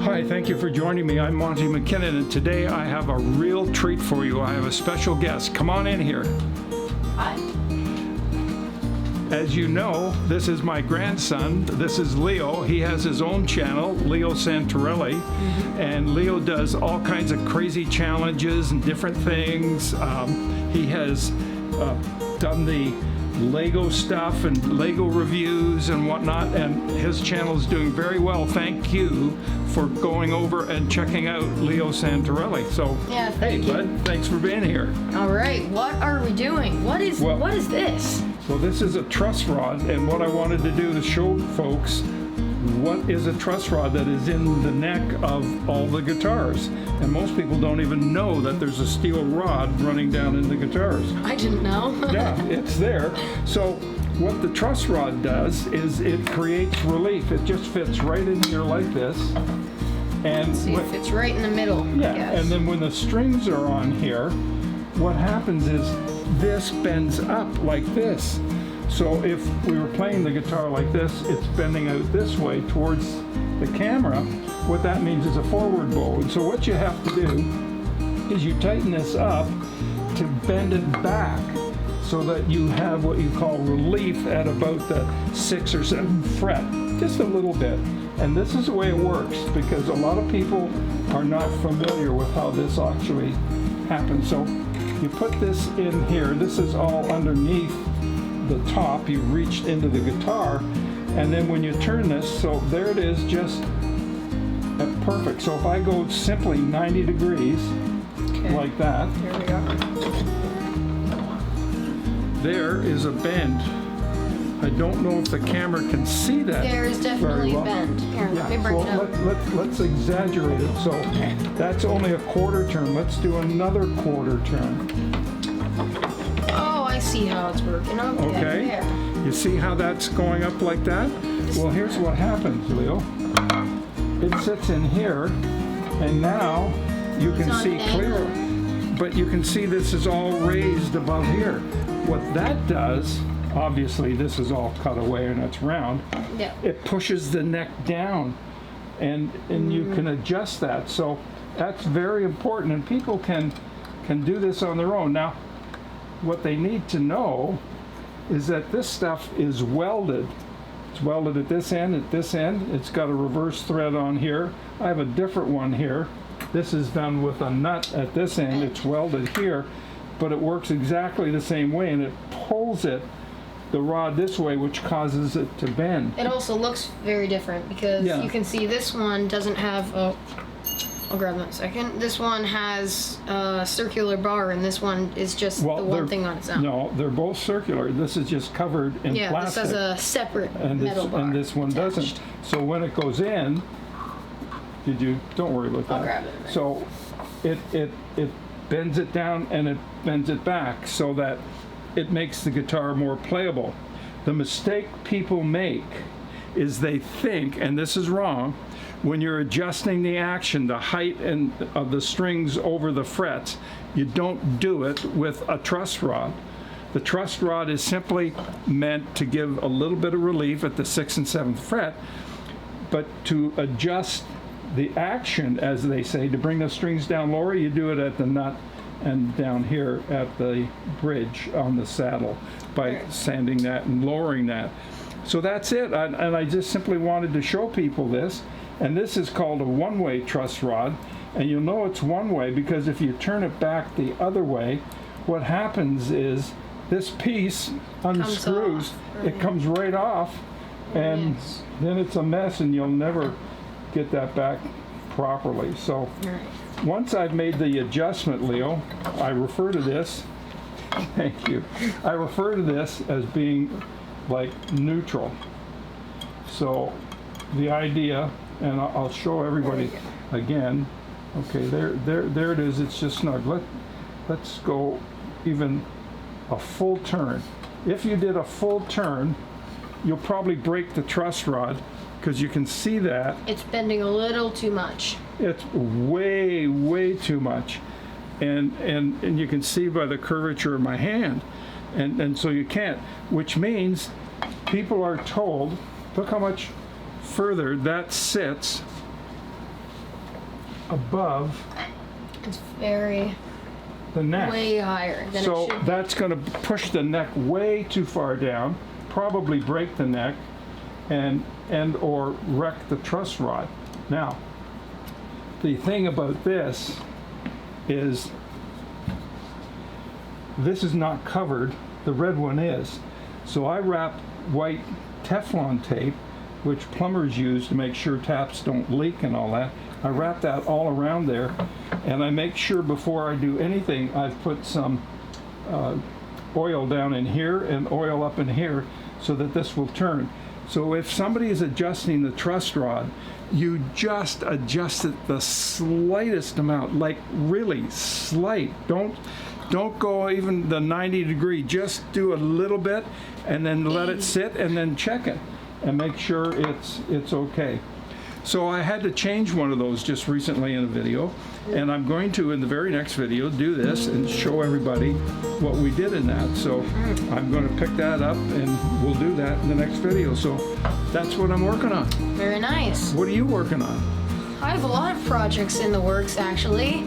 Hi, thank you for joining me. I'm Monty McKinnon, and today I have a real treat for you. I have a special guest. Come on in here. Hi. As you know, this is my grandson. This is Leo. He has his own channel, Leo Santorelli, and Leo does all kinds of crazy challenges and different things. He has done the Lego stuff and Lego reviews and whatnot, and his channel is doing very well. Thank you for going over and checking out Leo Santorelli. So, Yeah, hey, thank you. bud, thanks for being here. All right, what are we doing? What is this? Well, this is a truss rod, and what I wanted to do to show folks what is a truss rod that is in the neck of all the guitars. And most people don't even know that there's a steel rod running down in the guitars. I didn't know. Yeah, it's there. So what the truss rod does is it creates relief. It just fits right in here like this. And See, it fits right in the middle. I yeah, guess. and then when the strings are on here, what happens is this bends up like this. So if we were playing the guitar like this, it's bending out this way towards the camera. What that means is a forward bow. And so what you have to do is you tighten this up to bend it back so that you have what you call relief at about the 6th or 7th fret, just a little bit. And this is the way it works because a lot of people are not familiar with how this actually happens. So you put this in here. This is all underneath the top. You reached into the guitar, and then when you turn this, so there it is, just perfect. So if I go simply 90 degrees, like that, Here we go. there is a bend. I don't know if the camera can see that. There is definitely very a well. bend. Here, let me Yeah, bring so it up. let's exaggerate it. So that's only a quarter turn. Let's do another quarter turn. Oh, I see how it's working. Okay. There. You see how that's going up like that? Well, here's what happens, Leo. It sits in here, and now you can on see an clearly. But you can see this is all raised above here. What that does, obviously this is all cut away and it's round, Yeah. it pushes the neck down, and you can adjust that. So that's very important, and people can do this on their own. Now, what they need to know is that this stuff is welded. It's welded at this end, at this end. It's got a reverse thread on here. I have a different one here. This is done with a nut at this end. It's welded here, but it works exactly the same way, and it pulls the rod this way, which causes it to bend. It also looks very different because Yeah. you can see this one doesn't have a. I'll grab that a second. This one has a circular bar, and this one is just the one they're- thing on its own. No, they're both circular. This is just covered in Yeah, plastic. this has a separate and metal bar. and this one attached. doesn't. So when it goes in, don't worry about that. I'll grab it. So it bends it down and it bends it back so that it makes the guitar more playable. The mistake people make is they think, and this is wrong, when you're adjusting the action, the height of the strings over the frets, you don't do it with a truss rod. The truss rod is simply meant to give a little bit of relief at the 6th and 7th fret, but to adjust the action, as they say, to bring the strings down lower, you do it at the nut and down here at the bridge on the saddle by sanding that and lowering that. So that's it, and I just simply wanted to show people this, and this is called a one-way truss rod, and you'll know it's one-way because if you turn it back the other way, what happens is this piece unscrews, it comes right off, and then it's a mess and you'll never get that back properly. So once I've made the adjustment, Leo, I refer to this, thank you, I refer to this as being like neutral. So the idea, and I'll show everybody again. Okay, there it is. It's just snug. Let's go even a full turn. If you did a full turn, you'll probably break the truss rod because you can see that It's bending a little too much. it's way too much, and you can see by the curvature of my hand, and so you can't. Which means people are told, look how much further that sits above It's very the neck. way higher than it So should be. that's going to push the neck way too far down, probably break the neck, and or wreck the truss rod. Now, the thing about this is this is not covered. The red one is. So I wrapped white Teflon tape, which plumbers use to make sure taps don't leak and all that. I wrap that all around there, and I make sure before I do anything, I've put some oil down in here and oil up in here so that this will turn. So if somebody is adjusting the truss rod, you just adjust it the slightest amount, like really slight. Don't go even the 90 degree, just do a little bit and then let it sit and then check it and make sure it's okay. So I had to change one of those just recently in a video, and I'm going to, in the very next video, do this and show everybody what we did in that. So I'm going to pick that up and we'll do that in the next video. So that's what I'm working on. Very nice. What are you working on? I have a lot of projects in the works, actually.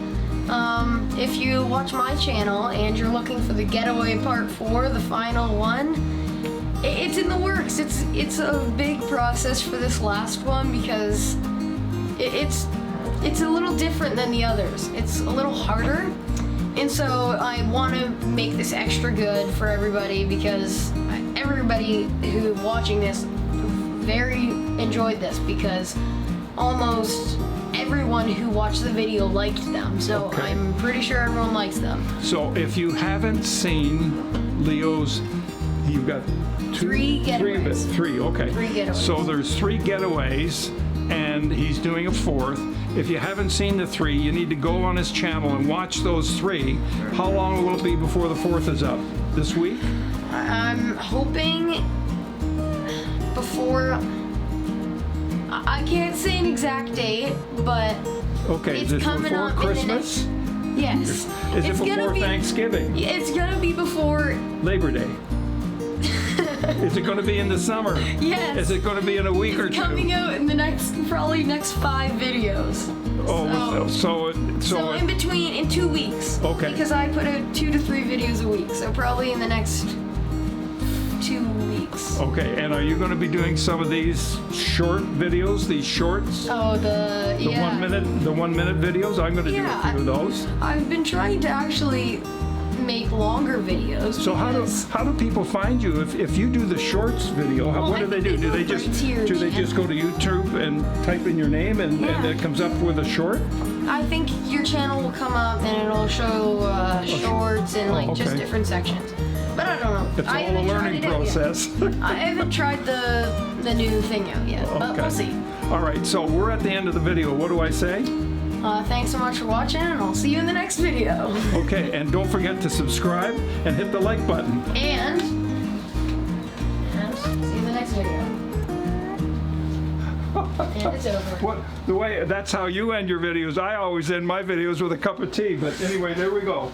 If you watch my channel and you're looking for the Getaway Part 4, the final one, it's in the works. It's a big process for this last one because it's a little different than the others. It's a little harder, and so I want to make this extra good for everybody because everybody who watching this very enjoyed this because almost everyone who watched the video liked them. So Okay. I'm pretty sure everyone likes them. So if you haven't seen Leo's, you've got Three getaways. Three, okay. 3 getaways. So there's 3 getaways, and he's doing a 4th. If you haven't seen the 3, you need to go on his channel and watch those 3. How long will it be before the 4th is up? This week? I'm hoping before. I can't say an exact date, but Okay, it's is it coming before up Christmas? in the next. Yes. Is it It's gonna before be- Thanksgiving? It's gonna be before. Labor Day? Is it going to be in the summer? Yes. Is it going to be in a week or two? Coming out in the next 5 videos. Oh, So in between, in 2 weeks. Okay. Because I put out 2 to 3 videos a week, so probably in the next 2 weeks. Okay, and are you going to be doing some of these short videos, these shorts? Oh, The 1 minute videos? I'm going to do a Yeah. few of those. I've been trying to actually make longer videos. So because- how do people find you if you do the shorts video? Well, what I do they think do? they Do they go right to your just go to YouTube and type in your name and it comes up with a short? I think your channel will come up and it'll show shorts and like just okay. different sections. But I don't know. It's I all a haven't tried learning it out yet. process. I haven't tried the new thing out yet, but Okay. we'll see. All right, so we're at the end of the video. What do I say? Thanks so much for watching, and I'll see you in the next video. Okay, and don't forget to subscribe and hit the like button. And see you in the next video. And it's over. That's how you end your videos. I always end my videos with a cup of tea, but anyway, there we go.